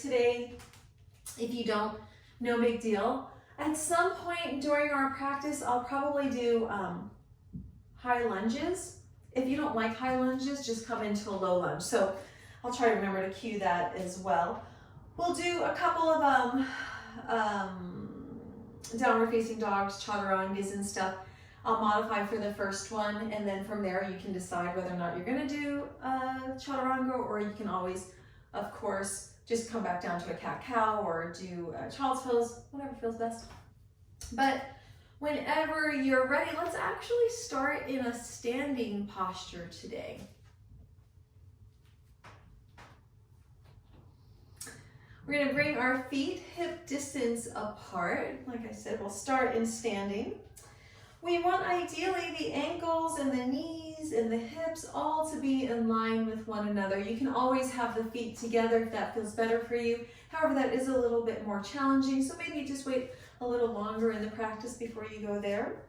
Today, if you don't, no big deal. At some point during our practice, I'll probably do high lunges. If you don't like high lunges, just come into a low lunge. So I'll try to remember to cue that as well. We'll do a couple of downward facing dogs, chaturangas and stuff. I'll modify for the first one, and then from there you can decide whether or not you're gonna do chaturanga, or you can always, of course, just come back down to a cat-cow or do child's pose, whatever feels best. But whenever you're ready, let's actually start in a standing posture today. We're gonna bring our feet hip distance apart. Like I said, we'll start in standing. We want ideally the ankles and the knees and the hips all to be in line with one another. You can always have the feet together if that feels better for you. However, that is a little bit more challenging, so maybe just wait a little longer in the practice before you go there.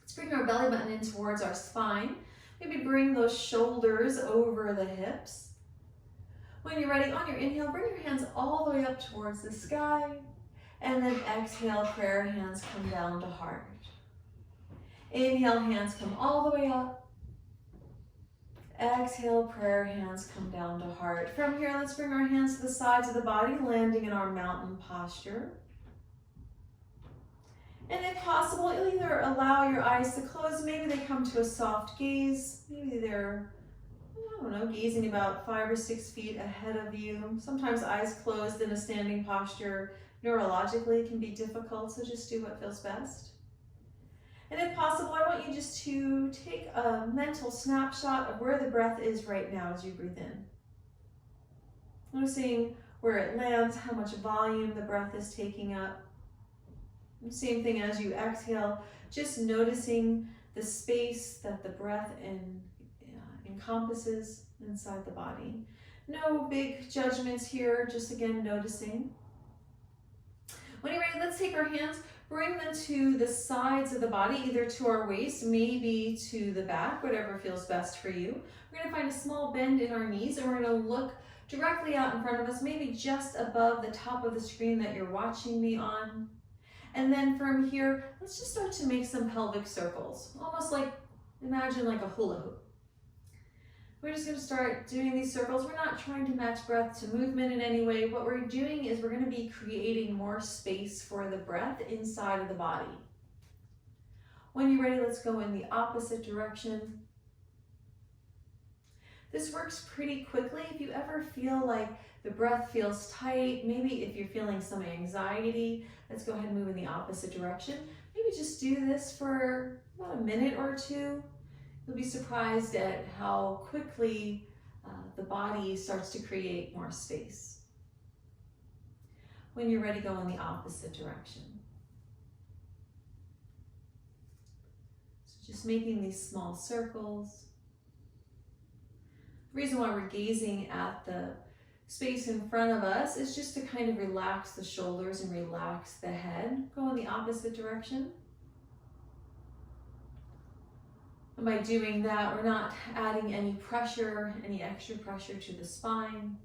Let's bring our belly button in towards our spine. Maybe bring those shoulders over the hips. When you're ready, on your inhale, bring your hands all the way up towards the sky. And then exhale, prayer hands come down to heart. Inhale, hands come all the way up. Exhale, prayer hands come down to heart. From here, let's bring our hands to the sides of the body, landing in our mountain posture. And if possible, you'll either allow your eyes to close, maybe they come to a soft gaze, maybe they're, I don't know, gazing about 5 or 6 feet ahead of you. Sometimes eyes closed in a standing posture neurologically can be difficult, so just do what feels best. And if possible, I want you just to take a mental snapshot of where the breath is right now as you breathe in. Noticing where it lands, how much volume the breath is taking up. And same thing as you exhale, just noticing the space that the breath encompasses inside the body. No big judgments here, just again noticing. When you're ready, let's take our hands, bring them to the sides of the body, either to our waist, maybe to the back, whatever feels best for you. We're gonna find a small bend in our knees, and we're gonna look directly out in front of us, maybe just above the top of the screen that you're watching me on. And then from here, let's just start to make some pelvic circles, almost like, imagine like a hula hoop. We're just going to start doing these circles. We're not trying to match breath to movement in any way. What we're doing is we're going to be creating more space for the breath inside of the body. When you're ready, let's go in the opposite direction. This works pretty quickly. If you ever feel like the breath feels tight, maybe if you're feeling some anxiety, let's go ahead and move in the opposite direction. Maybe just do this for about a minute or two. You'll be surprised at how quickly the body starts to create more space. When you're ready, go in the opposite direction. So just making these small circles. The reason why we're gazing at the space in front of us is just to kind of relax the shoulders and relax the head. Go in the opposite direction. And by doing that, we're not adding any pressure, any extra pressure to the spine.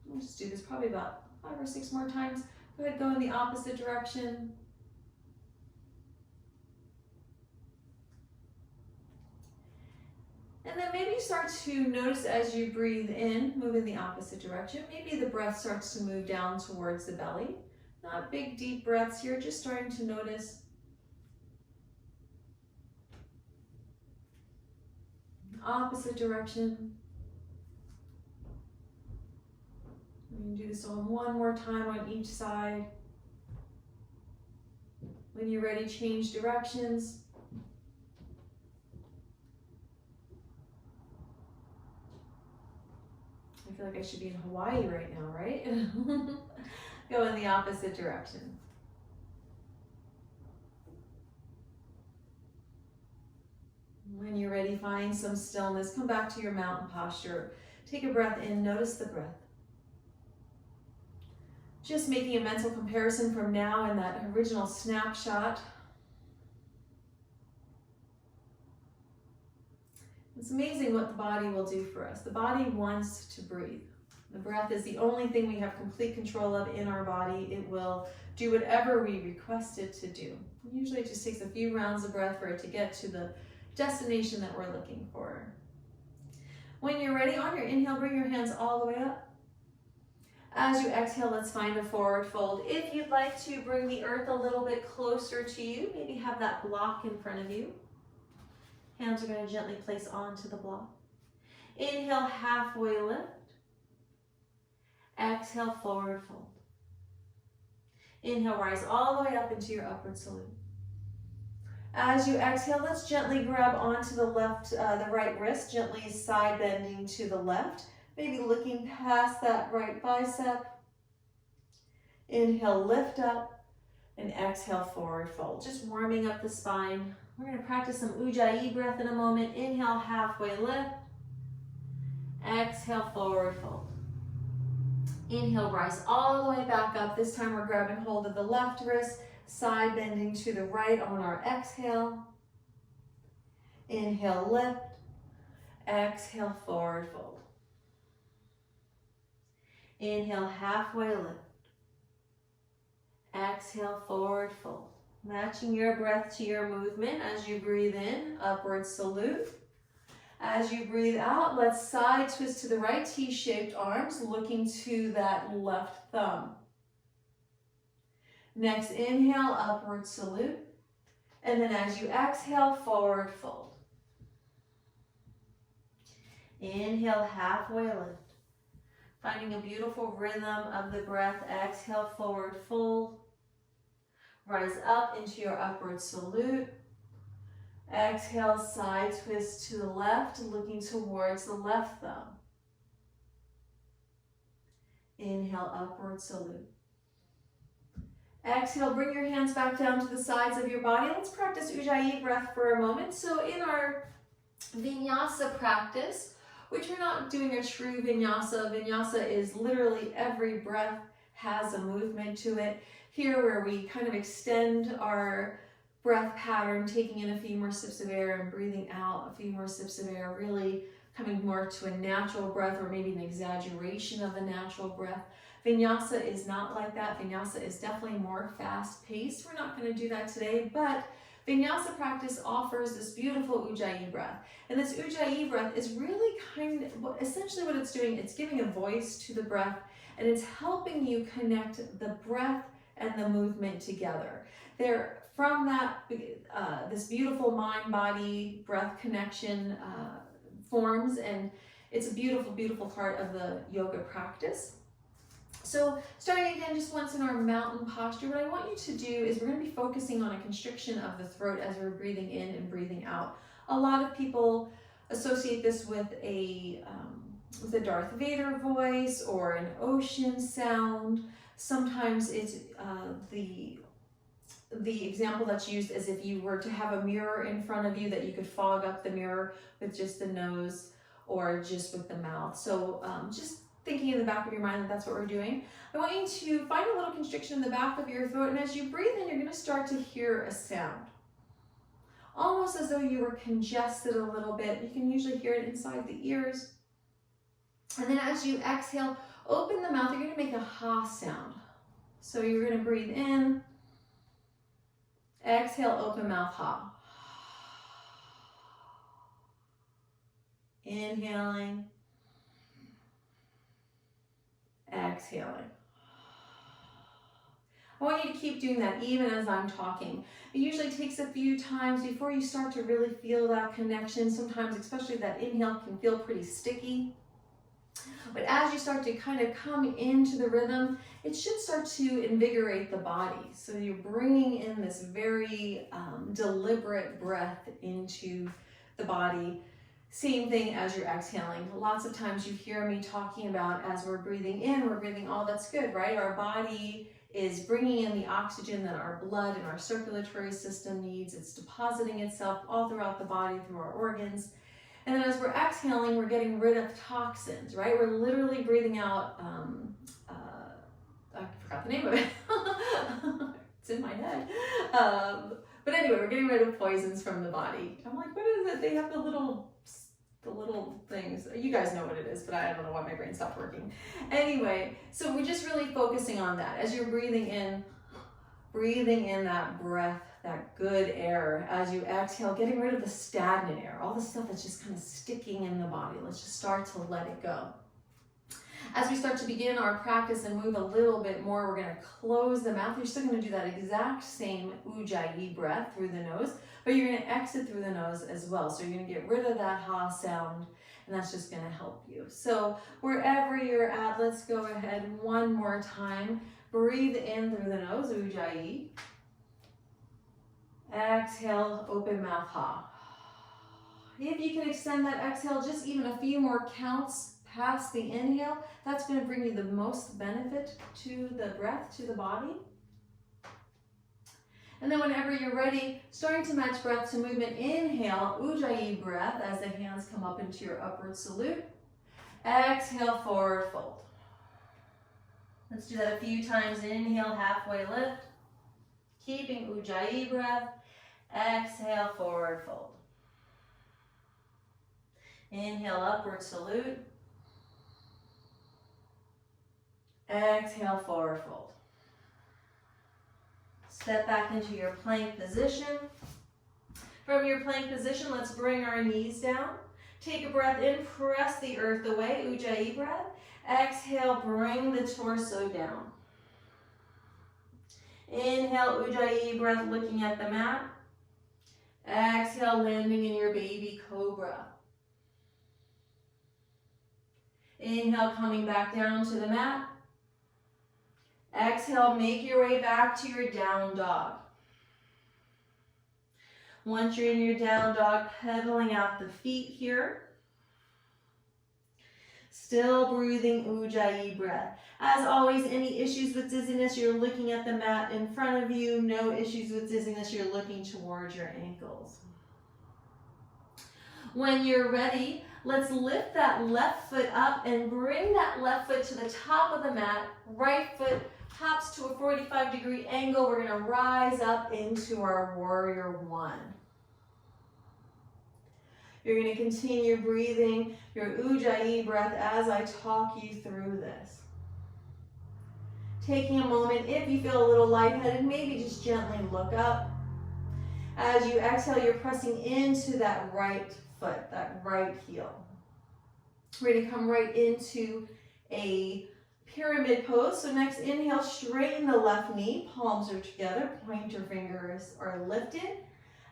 We'll just do this probably about 5 or 6 more times. Go ahead, go in the opposite direction. And then maybe start to notice as you breathe in, move in the opposite direction. Maybe the breath starts to move down towards the belly. Not big, deep breaths here, just starting to notice. Opposite direction. We can do this on one more time on each side. When you're ready, change directions. I feel like I should be in Hawaii right now, right? Go in the opposite direction. When you're ready, find some stillness. Come back to your mountain posture. Take a breath in, notice the breath. Just making a mental comparison from now and that original snapshot. It's amazing what the body will do for us. The body wants to breathe. The breath is the only thing we have complete control of in our body. It will do whatever we request it to do. Usually it just takes a few rounds of breath for it to get to the destination that we're looking for. When you're ready, on your inhale, bring your hands all the way up. As you exhale, let's find a forward fold. If you'd like to bring the earth a little bit closer to you, maybe have that block in front of you. Hands are going to gently place onto the block. Inhale, halfway lift. Exhale, forward fold. Inhale, rise all the way up into your upward salute. As you exhale, let's gently grab onto the right wrist, gently side bending to the left, maybe looking past that right bicep. Inhale, lift up, and exhale, forward fold. Just warming up the spine. We're going to practice some Ujjayi breath in a moment. Inhale, halfway lift. Exhale, forward fold. Inhale, rise all the way back up. This time we're grabbing hold of the left wrist, side bending to the right on our exhale. Inhale, lift. Exhale, forward fold. Inhale, halfway lift. Exhale, forward fold. Matching your breath to your movement as you breathe in, upward salute. As you breathe out, let's side twist to the right, T-shaped arms, looking to that left thumb. Next, inhale, upward salute. And then as you exhale, forward fold. Inhale, halfway lift. Finding a beautiful rhythm of the breath. Exhale, forward fold. Rise up into your upward salute. Exhale, side twist to the left, looking towards the left thumb. Inhale, upward salute. Exhale, bring your hands back down to the sides of your body. Let's practice Ujjayi breath for a moment. So in our vinyasa practice, which we're not doing a true vinyasa. Vinyasa is literally every breath has a movement to it. Here where we kind of extend our breath pattern, taking in a few more sips of air and breathing out a few more sips of air, really coming more to a natural breath or maybe an exaggeration of a natural breath. Vinyasa is not like that. Vinyasa is definitely more fast-paced. We're not going to do that today, but Vinyasa practice offers this beautiful Ujjayi breath. And this Ujjayi breath is really essentially what it's doing, it's giving a voice to the breath, and it's helping you connect the breath and the movement together. From that, this beautiful mind-body breath connection forms, and it's a beautiful, beautiful part of the yoga practice. So starting again just once in our mountain posture, what I want you to do is we're going to be focusing on a constriction of the throat as we're breathing in and breathing out. A lot of people associate this with a Darth Vader voice or an ocean sound. Sometimes it's the example that's used is if you were to have a mirror in front of you, that you could fog up the mirror with just the nose or just with the mouth. So just thinking in the back of your mind that that's what we're doing. I want you to find a little constriction in the back of your throat, and as you breathe in, you're going to start to hear a sound. Almost as though you were congested a little bit. You can usually hear it inside the ears. And then as you exhale, open the mouth, you're going to make a ha sound. So you're going to breathe in, exhale, open mouth, ha. Inhaling, exhaling. I want you to keep doing that even as I'm talking. It usually takes a few times before you start to really feel that connection. Sometimes, especially that inhale, can feel pretty sticky. But as you start to kind of come into the rhythm, it should start to invigorate the body. So you're bringing in this very deliberate breath into the body. Same thing as you're exhaling. Lots of times you hear me talking about as we're breathing in, we're breathing, oh, that's good, right? Our body is bringing in the oxygen that our blood and our circulatory system needs. It's depositing itself all throughout the body through our organs. And then as we're exhaling, we're getting rid of toxins, right? We're literally breathing out, I forgot the name of it. It's in my head. But anyway, we're getting rid of poisons from the body. I'm like, what is it? They have the little the little things. You guys know what it is, but I don't know why my brain stopped working. Anyway, so we're just really focusing on that. As you're breathing in that breath, that good air. As you exhale, getting rid of the stagnant air, all the stuff that's just kind of sticking in the body. Let's just start to let it go. As we start to begin our practice and move a little bit more, we're going to close the mouth. You're still going to do that exact same ujjayi breath through the nose, but you're going to exit through the nose as well. So you're going to get rid of that ha sound, and that's just going to help you. So wherever you're at, let's go ahead one more time. Breathe in through the nose, ujjayi. Exhale, open mouth, ha. If you can extend that exhale just even a few more counts past the inhale, that's going to bring you the most benefit to the breath, to the body. And then whenever you're ready, starting to match breath to movement, inhale, ujjayi breath as the hands come up into your upward salute. Exhale, forward fold. Let's do that a few times. Inhale, halfway lift. Keeping ujjayi breath. Exhale, forward fold. Inhale, upward salute. Exhale, forward fold. Step back into your plank position. From your plank position, let's bring our knees down. Take a breath in, press the earth away, ujjayi breath. Exhale, bring the torso down. Inhale, ujjayi breath, looking at the mat. Exhale, landing in your baby cobra. Inhale, coming back down to the mat. Exhale, make your way back to your down dog. Once you're in your down dog, pedaling out the feet here. Still breathing ujjayi breath. As always, any issues with dizziness, you're looking at the mat in front of you. No issues with dizziness, you're looking towards your ankles. When you're ready, let's lift that left foot up and bring that left foot to the top of the mat. Right foot hops to a 45-degree angle. We're going to rise up into our warrior one. You're going to continue breathing your ujjayi breath as I talk you through this. Taking a moment, if you feel a little lightheaded, maybe just gently look up. As you exhale, you're pressing into that right foot, that right heel. We're going to come right into a pyramid pose. So next inhale, straighten the left knee, palms are together, pointer fingers are lifted.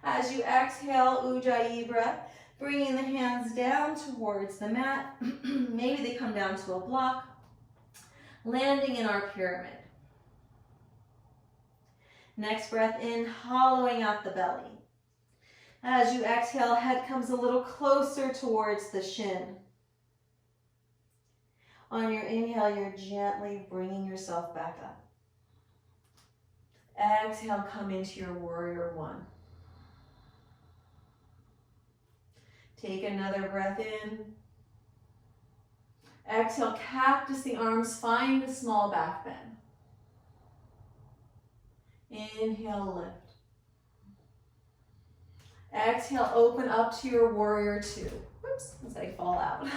As you exhale, ujjayi breath, bringing the hands down towards the mat. Maybe they come down to a block. Landing in our pyramid. Next breath in, hollowing out the belly. As you exhale, head comes a little closer towards the shin. On your inhale, you're gently bringing yourself back up. Exhale, come into your warrior one. Take another breath in. Exhale, cactus the arms, find a small back bend. Inhale, lift. Exhale, open up to your warrior two. Whoops, as I fall out.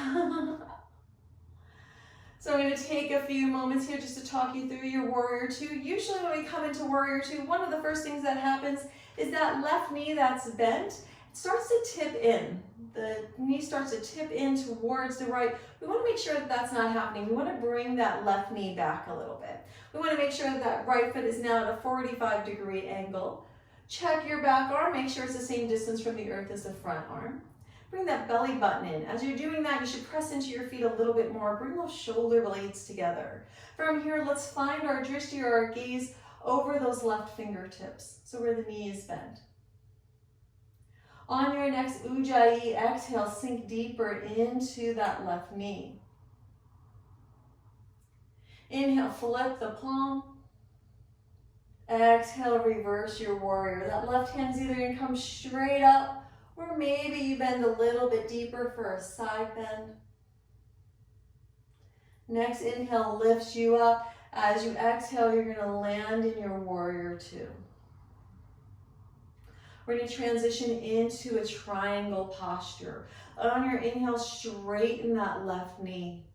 So I'm going to take a few moments here just to talk you through your warrior two. Usually when we come into warrior two, one of the first things that happens is that left knee that's bent starts to tip in. The knee starts to tip in towards the right. We want to make sure that that's not happening. We want to bring that left knee back a little bit. We want to make sure that that right foot is now at a 45-degree angle. Check your back arm. Make sure it's the same distance from the earth as the front arm. Bring that belly button in. As you're doing that, you should press into your feet a little bit more. Bring those shoulder blades together. From here, let's find our drishti or our gaze over those left fingertips, so where the knee is bent. On your next ujjayi exhale, sink deeper into that left knee. Inhale, flip the palm. Exhale, reverse your warrior. That left hand's either going to come straight up, or maybe you bend a little bit deeper for a side bend. Next inhale lifts you up. As you exhale, you're going to land in your warrior two. We're going to transition into a triangle posture. On your inhale, straighten that left knee.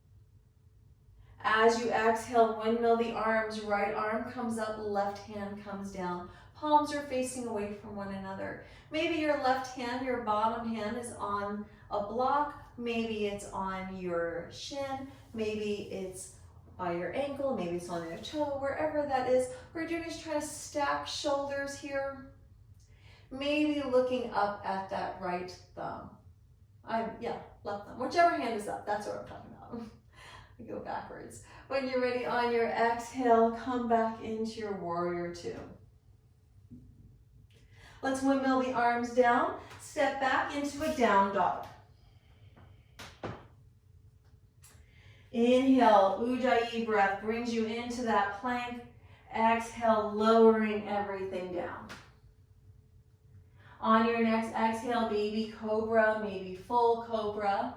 As you exhale, windmill the arms. Right arm comes up, left hand comes down. Palms are facing away from one another. Maybe your left hand, your bottom hand is on a block. Maybe it's on your shin. Maybe it's by your ankle. Maybe it's on your toe. Wherever that is, we're doing is try to stack shoulders here. Maybe looking up at that right thumb. Left thumb. Whichever hand is up, that's what I'm talking about. I go backwards. When you're ready, on your exhale, come back into your warrior two. Let's windmill the arms down. Step back into a down dog. Inhale, Ujjayi breath brings you into that plank. Exhale, lowering everything down. On your next exhale, baby cobra, maybe full cobra.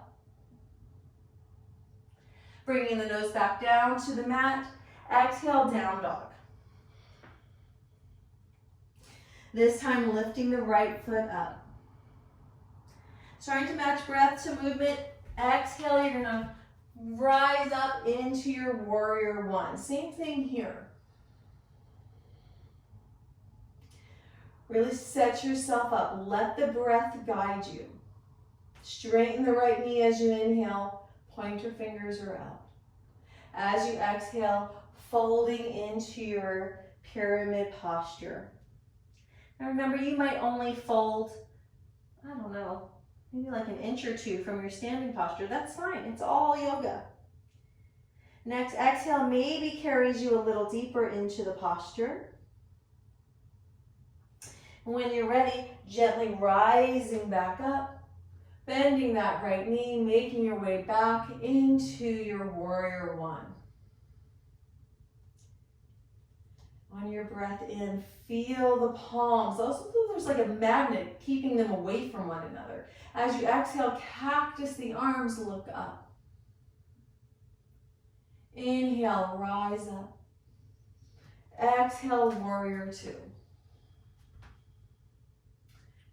Bringing the nose back down to the mat. Exhale, down dog. This time lifting the right foot up. Starting to match breath to movement. Exhale, you're gonna rise up into your warrior one. Same thing here. Really set yourself up. Let the breath guide you. Straighten the right knee as you inhale. Pointer fingers are out. As you exhale, folding into your pyramid posture. Now remember, you might only fold, maybe like an inch or two from your standing posture. That's fine. It's all yoga. Next exhale maybe carries you a little deeper into the posture. When you're ready, gently rising back up, bending that right knee, making your way back into your warrior one. On your breath in, feel the palms. Also, there's like a magnet keeping them away from one another. As you exhale, cactus the arms, look up. Inhale, rise up. Exhale, warrior two.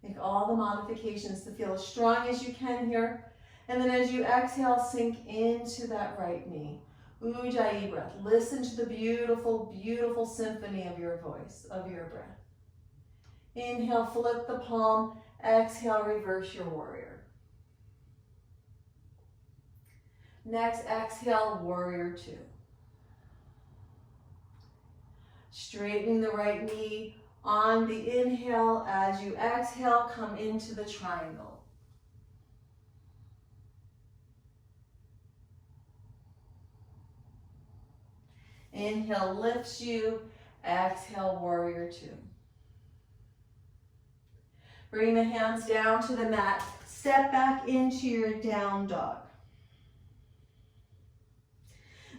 Make all the modifications to feel as strong as you can here. And then as you exhale, sink into that right knee. Ujjayi breath. Listen to the beautiful, beautiful symphony of your voice, of your breath. Inhale, flip the palm. Exhale, reverse your warrior. Next, exhale, warrior two. Straightening the right knee. On the inhale, as you exhale, come into the triangle. Inhale lifts you, exhale, warrior two. Bring the hands down to the mat, step back into your down dog.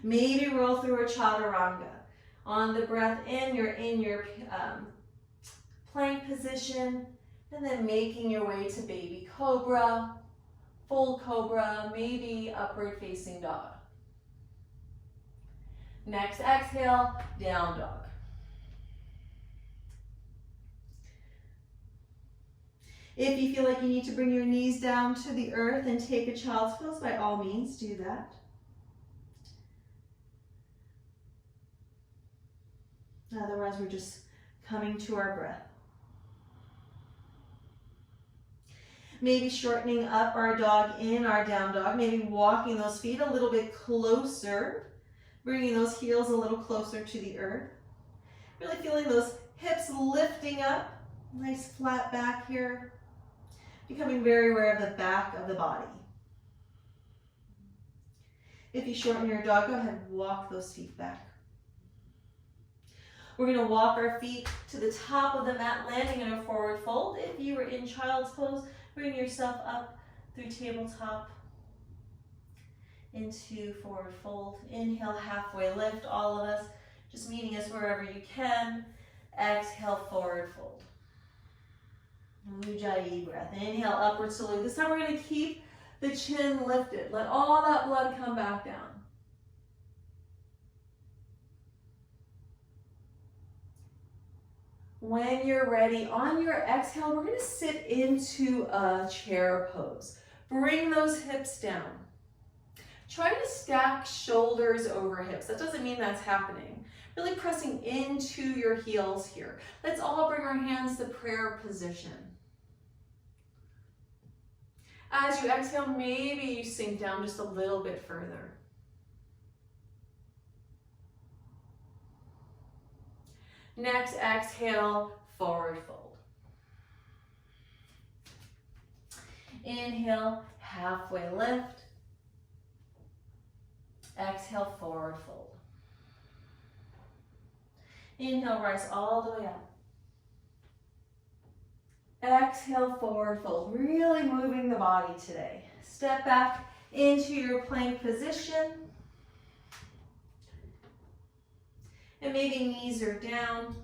Maybe roll through a chaturanga. On the breath in, you're in your plank position, and then making your way to baby cobra, full cobra, maybe upward facing dog. Next exhale, down dog. If you feel like you need to bring your knees down to the earth and take a child's pose, by all means do that. Otherwise, we're just coming to our breath. Maybe shortening up our dog in our down dog, maybe walking those feet a little bit closer, bringing those heels a little closer to the earth. Really feeling those hips lifting up, nice flat back here, becoming very aware of the back of the body. If you shorten your dog, go ahead and walk those feet back. We're going to walk our feet to the top of the mat, landing in a forward fold. If you were in child's pose, bring yourself up through tabletop into forward fold. Inhale, halfway lift, all of us. Just meeting us wherever you can. Exhale, forward fold. Ujjayi breath. Inhale, upward salute. This time we're going to keep the chin lifted. Let all that blood come back down. When you're ready, on your exhale, we're going to sit into a chair pose. Bring those hips down. Try to stack shoulders over hips. That doesn't mean that's happening. Really pressing into your heels here. Let's all bring our hands to prayer position. As you exhale, maybe you sink down just a little bit further. Next, exhale, forward fold. Inhale, halfway lift. Exhale, forward fold. Inhale, rise all the way up. Exhale, forward fold. Really moving the body today. Step back into your plank position. And maybe knees are down.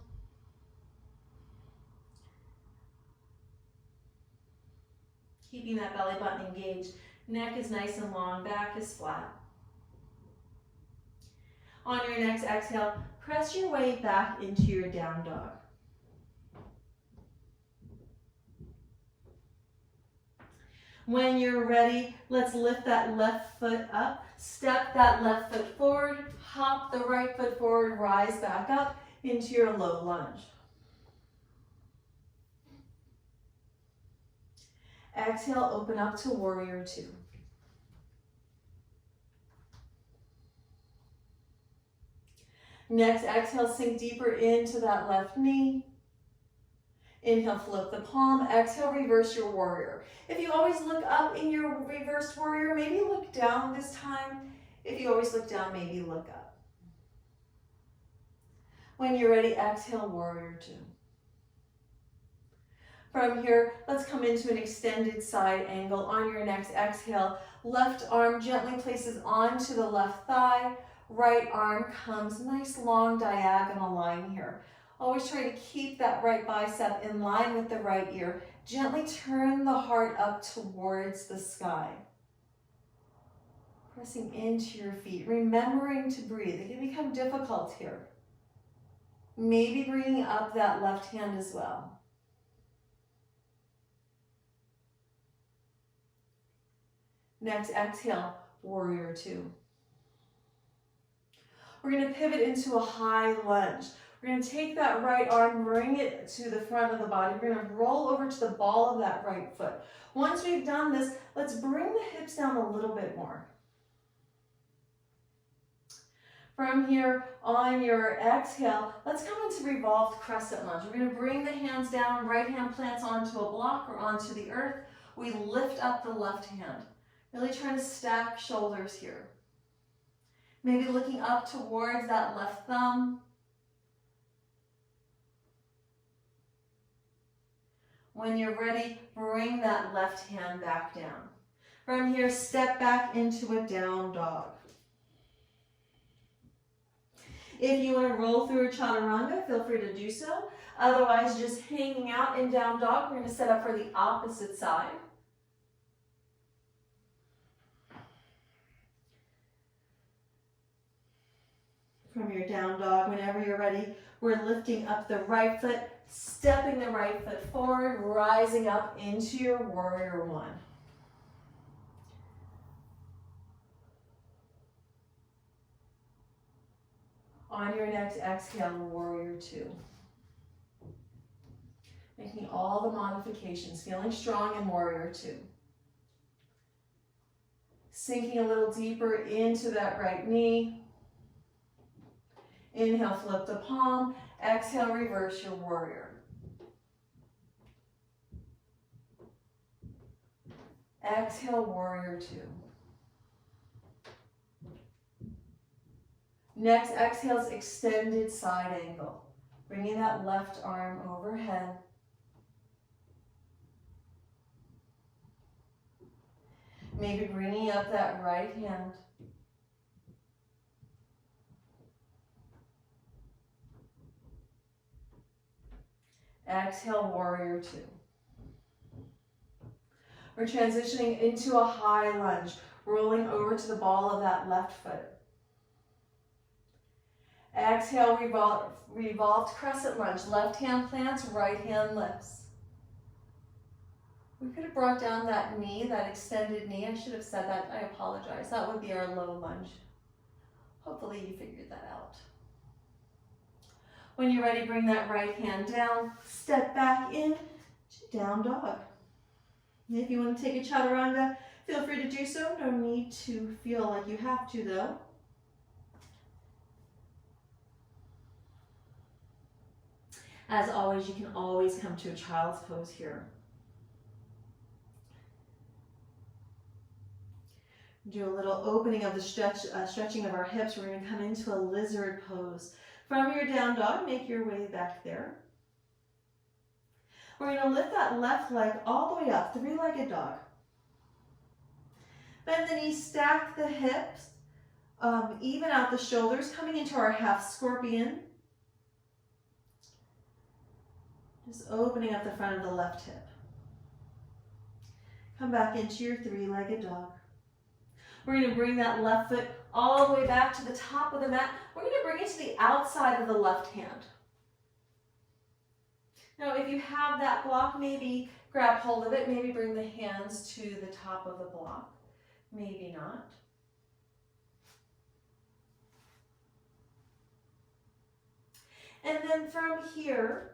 Keeping that belly button engaged. Neck is nice and long, back is flat. On your next exhale, press your way back into your down dog. When you're ready, let's lift that left foot up, step that left foot forward, hop the right foot forward, rise back up into your low lunge. Exhale, open up to warrior two. Next, exhale, sink deeper into that left knee. Inhale, flip the palm. Exhale, reverse your warrior. If you always look up in your reversed warrior, maybe look down this time. If you always look down, maybe look up. When you're ready, exhale, warrior two. From here, let's come into an extended side angle. On your next exhale, left arm gently places onto the left thigh. Right arm comes nice long diagonal line here. Always try to keep that right bicep in line with the right ear. Gently turn the heart up towards the sky. Pressing into your feet, remembering to breathe. It can become difficult here. Maybe bringing up that left hand as well. Next, exhale, warrior two. We're going to pivot into a high lunge. We're going to take that right arm, bring it to the front of the body. We're going to roll over to the ball of that right foot. Once we've done this, let's bring the hips down a little bit more. From here, on your exhale, let's come into revolved crescent lunge. We're going to bring the hands down, right hand plants onto a block or onto the earth. We lift up the left hand. Really trying to stack shoulders here. Maybe looking up towards that left thumb. When you're ready, bring that left hand back down. From here, step back into a down dog. If you want to roll through a chaturanga, feel free to do so. Otherwise, just hanging out in down dog, we're going to set up for the opposite side. From your down dog, whenever you're ready, we're lifting up the right foot, stepping the right foot forward, rising up into your warrior one. On your next exhale, warrior two. Making all the modifications, feeling strong in warrior two. Sinking a little deeper into that right knee. Inhale, flip the palm. Exhale, reverse your warrior. Exhale, warrior two. Next, exhale is extended side angle. Bringing that left arm overhead. Maybe bringing up that right hand. Exhale, warrior two. We're transitioning into a high lunge, rolling over to the ball of that left foot. Exhale, revolved crescent lunge. Left hand plants, right hand lifts. We could have brought down that knee, that extended knee. I should have said that. I apologize. That would be our low lunge. Hopefully you figured that out. When you're ready, bring that right hand down. Step back in to down dog. If you want to take a chaturanga, feel free to do so. No need to feel like you have to, though. As always, you can always come to a child's pose here. Do a little opening of the stretching of our hips. We're going to come into a lizard pose. From your down dog, make your way back there. We're going to lift that left leg all the way up, three-legged dog. Bend the knees, stack the hips, even out the shoulders, coming into our half scorpion. Just opening up the front of the left hip. Come back into your three-legged dog. We're going to bring that left foot all the way back to the top of the mat. We're going to bring it to the outside of the left hand. Now, if you have that block, maybe grab hold of it. Maybe bring the hands to the top of the block. Maybe not. And then from here,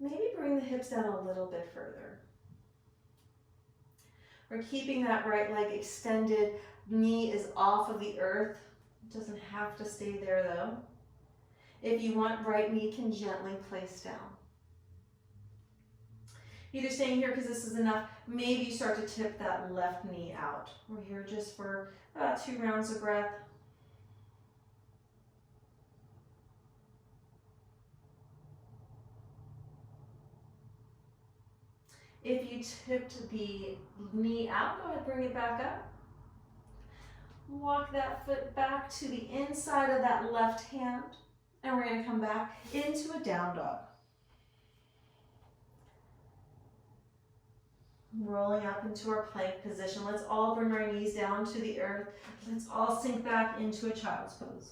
maybe bring the hips down a little bit further. We're keeping that right leg extended. Knee is off of the earth. It doesn't have to stay there though. If you want, right knee can gently place down. Either staying here because this is enough, maybe you start to tip that left knee out. We're here just for about 2 rounds of breath. If you tipped the knee out, go ahead, bring it back up. Walk that foot back to the inside of that left hand, and we're going to come back into a down dog. Rolling up into our plank position. Let's all bring our knees down to the earth. Let's all sink back into a child's pose.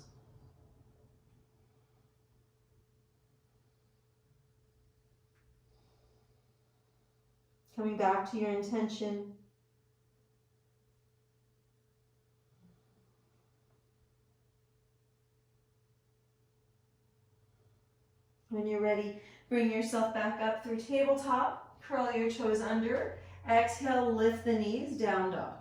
Coming back to your intention. When you're ready, bring yourself back up through tabletop. Curl your toes under. Exhale, lift the knees, down dog.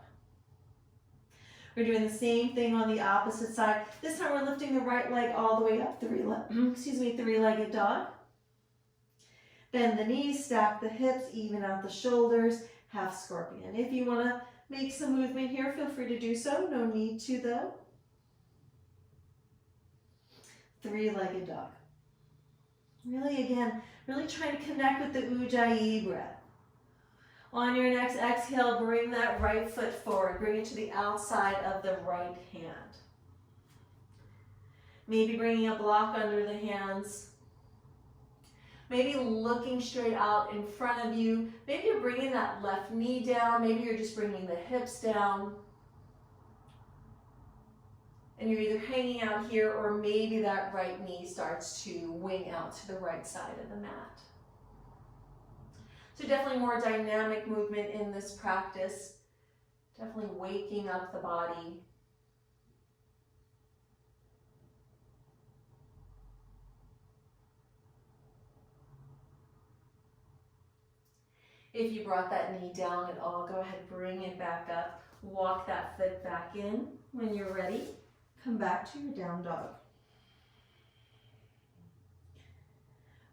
We're doing the same thing on the opposite side. This time we're lifting the right leg all the way up, three-legged dog. Bend the knees, stack the hips, even out the shoulders, half scorpion. If you want to make some movement here, feel free to do so. No need to though. Three-legged dog. Really, again, really trying to connect with the Ujjayi breath. On your next exhale, bring that right foot forward. Bring it to the outside of the right hand. Maybe bringing a block under the hands. Maybe looking straight out in front of you. Maybe you're bringing that left knee down. Maybe you're just bringing the hips down. And you're either hanging out here or maybe that right knee starts to wing out to the right side of the mat. So definitely more dynamic movement in this practice. Definitely waking up the body. If you brought that knee down at all, go ahead, bring it back up. Walk that foot back in. When you're ready, come back to your down dog.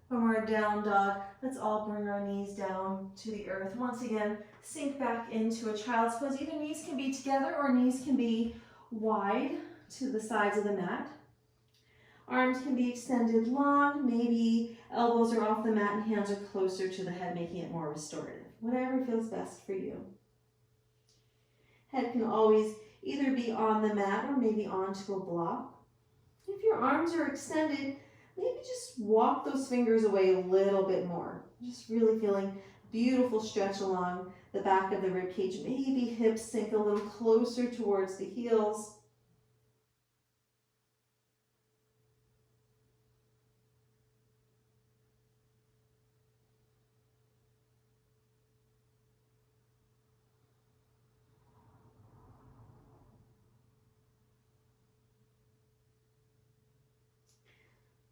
When we're down dog, let's all bring our knees down to the earth. Once again, sink back into a child's pose. Either knees can be together or knees can be wide to the sides of the mat. Arms can be extended long. Maybe elbows are off the mat and hands are closer to the head, making it more restorative. Whatever feels best for you. Head can always either be on the mat or maybe onto a block. If your arms are extended, maybe just walk those fingers away a little bit more. Just really feeling beautiful stretch along the back of the rib cage. Maybe hips sink a little closer towards the heels.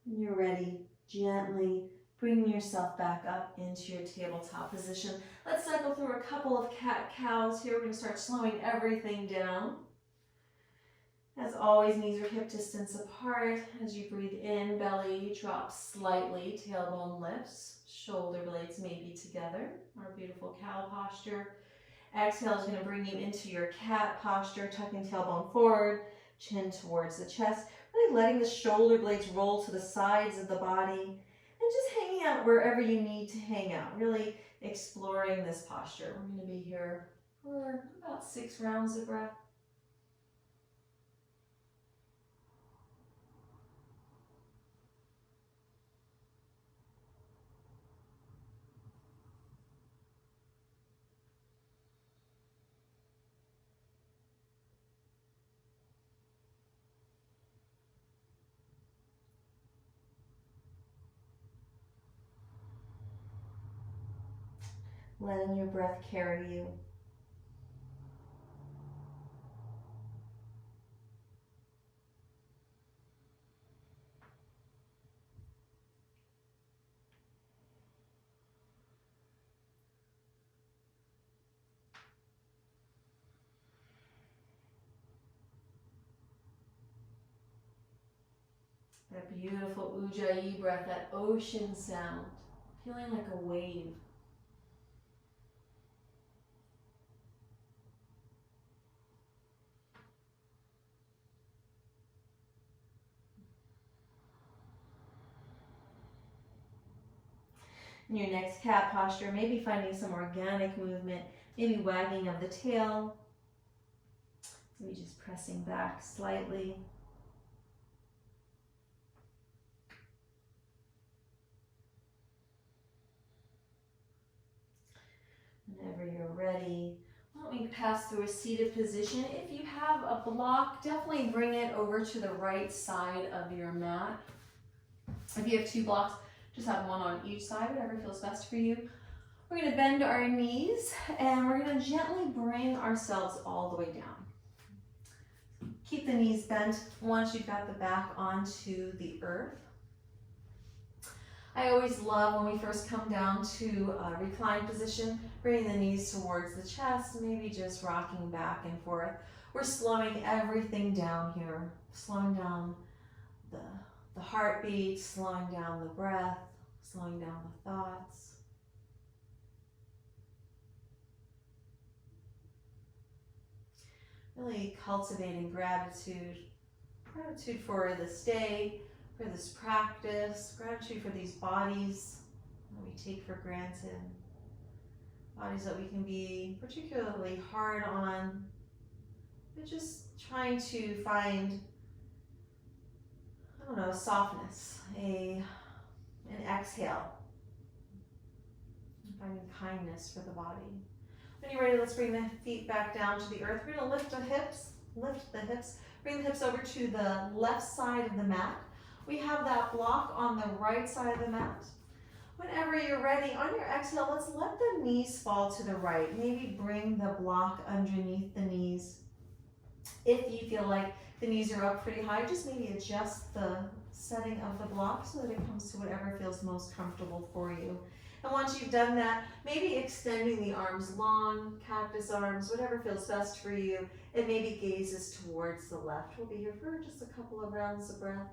When you're ready, gently bring yourself back up into your tabletop position. Let's cycle through a couple of cat-cows here. We're going to start slowing everything down. As always, knees are hip distance apart. As you breathe in, belly drops slightly, tailbone lifts, shoulder blades may be together. Our beautiful cow posture. Exhale is going to bring you into your cat posture, tucking tailbone forward, chin towards the chest. Really letting the shoulder blades roll to the sides of the body and just hanging out wherever you need to hang out. Really exploring this posture. We're going to be here for about 6 rounds of breath. Letting your breath carry you. That beautiful ujjayi breath, that ocean sound, feeling like a wave. In your next cat posture, maybe finding some organic movement, maybe wagging of the tail, maybe just pressing back slightly. Whenever you're ready, why don't we pass through a seated position. If you have a block, definitely bring it over to the right side of your mat. If you have 2 blocks, just have one on each side, whatever feels best for you. We're going to bend our knees and we're going to gently bring ourselves all the way down. Keep the knees bent once you've got the back onto the earth. I always love when we first come down to a reclined position, bringing the knees towards the chest, maybe just rocking back and forth. We're slowing everything down here, slowing down the heartbeat, slowing down the breath, slowing down the thoughts. Really cultivating gratitude. Gratitude for this day, for this practice, gratitude for these bodies that we take for granted. Bodies that we can be particularly hard on, but just trying to find, I don't know, softness, an exhale, finding kindness for the body. When you're ready, let's bring the feet back down to the earth. We're going to lift the hips, bring the hips over to the left side of the mat. We have that block on the right side of the mat. Whenever you're ready, on your exhale, let's let the knees fall to the right. Maybe bring the block underneath the knees. If you feel like the knees are up pretty high, just maybe adjust the setting of the block so that it comes to whatever feels most comfortable for you. And once you've done that, maybe extending the arms long, cactus arms, whatever feels best for you, and maybe gazes towards the left. We'll be here for just a couple of rounds of breath.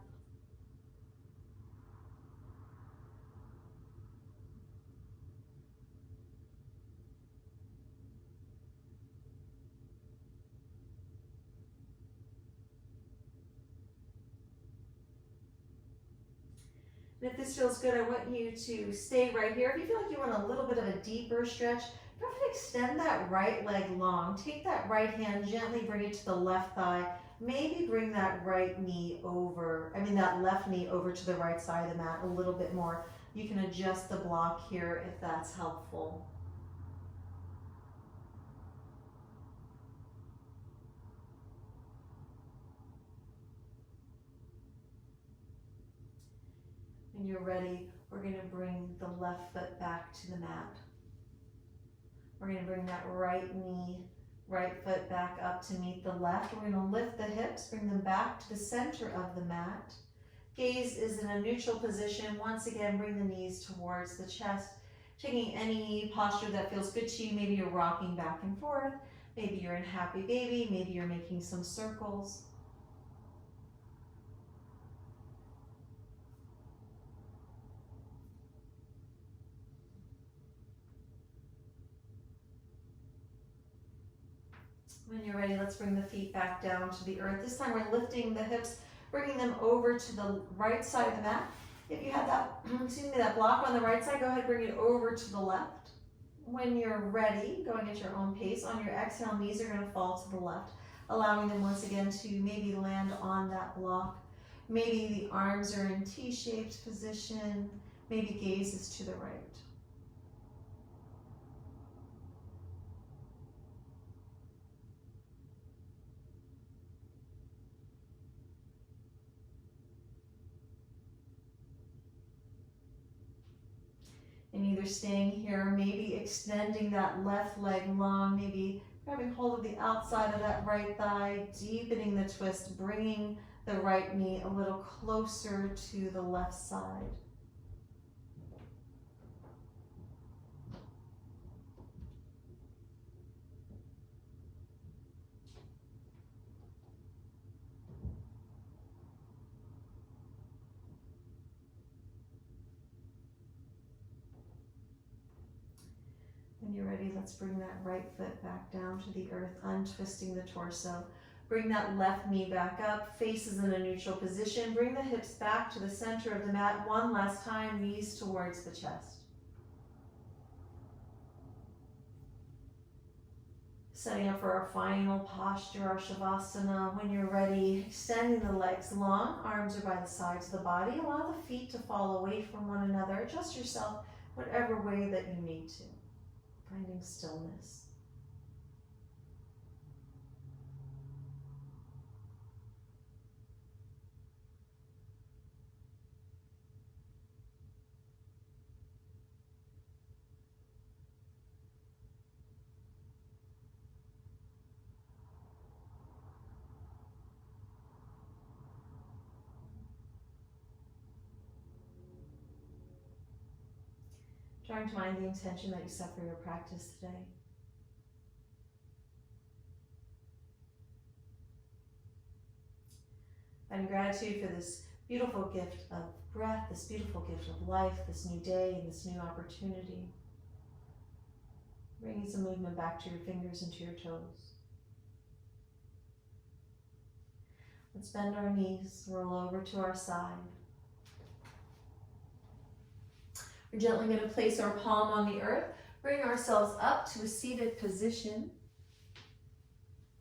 And if this feels good, I want you to stay right here. If you feel like you want a little bit of a deeper stretch, go ahead and extend that right leg long. Take that right hand, gently bring it to the left thigh. Maybe bring that left knee over to the right side of the mat a little bit more. You can adjust the block here if that's helpful. When you're ready, we're going to bring the left foot back to the mat. We're going to bring that right foot back up to meet the left. We're going to lift the hips, bring them back to the center of the mat. Gaze is in a neutral position. Once again, bring the knees towards the chest. Taking any posture that feels good to you. Maybe you're rocking back and forth. Maybe you're in happy baby. Maybe you're making some circles. When you're ready, let's bring the feet back down to the earth. This time we're lifting the hips, bringing them over to the right side of the mat. If you have that, that block on the right side, go ahead and bring it over to the left. When you're ready, going at your own pace, on your exhale, knees are going to fall to the left, allowing them once again to maybe land on that block. Maybe the arms are in T-shaped position. Maybe gaze is to the right. And either staying here, maybe extending that left leg long, maybe grabbing hold of the outside of that right thigh, deepening the twist, bringing the right knee a little closer to the left side. When you're ready, let's bring that right foot back down to the earth, untwisting the torso. Bring that left knee back up, faces in a neutral position. Bring the hips back to the center of the mat. One last time, knees towards the chest. Setting up for our final posture, our Shavasana. When you're ready, extending the legs long, arms are by the sides of the body. Allow the feet to fall away from one another. Adjust yourself whatever way that you need to. Finding stillness. Trying to mind the intention that you set for your practice today. And gratitude for this beautiful gift of breath, this beautiful gift of life, this new day, and this new opportunity. Bringing some movement back to your fingers and to your toes. Let's bend our knees, roll over to our side. We're gently going to place our palm on the earth, bring ourselves up to a seated position.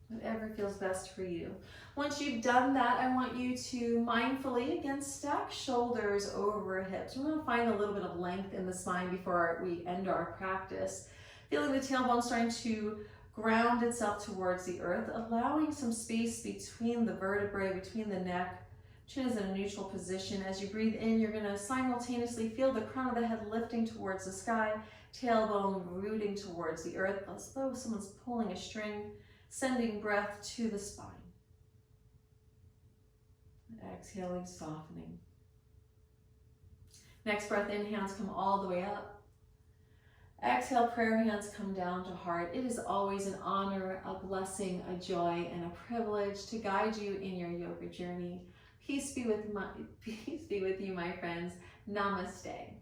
Whatever feels best for you. Once you've done that, I want you to mindfully, again, stack shoulders over hips. We want to find a little bit of length in the spine before we end our practice. Feeling the tailbone starting to ground itself towards the earth, allowing some space between the vertebrae, between the neck. Chin is in a neutral position. As you breathe in, you're going to simultaneously feel the crown of the head lifting towards the sky, tailbone rooting towards the earth, as though someone's pulling a string, sending breath to the spine. Exhaling, softening. Next breath in, hands come all the way up. Exhale, prayer hands come down to heart. It is always an honor, a blessing, a joy, and a privilege to guide you in your yoga journey. Peace be with you, my friends. Namaste.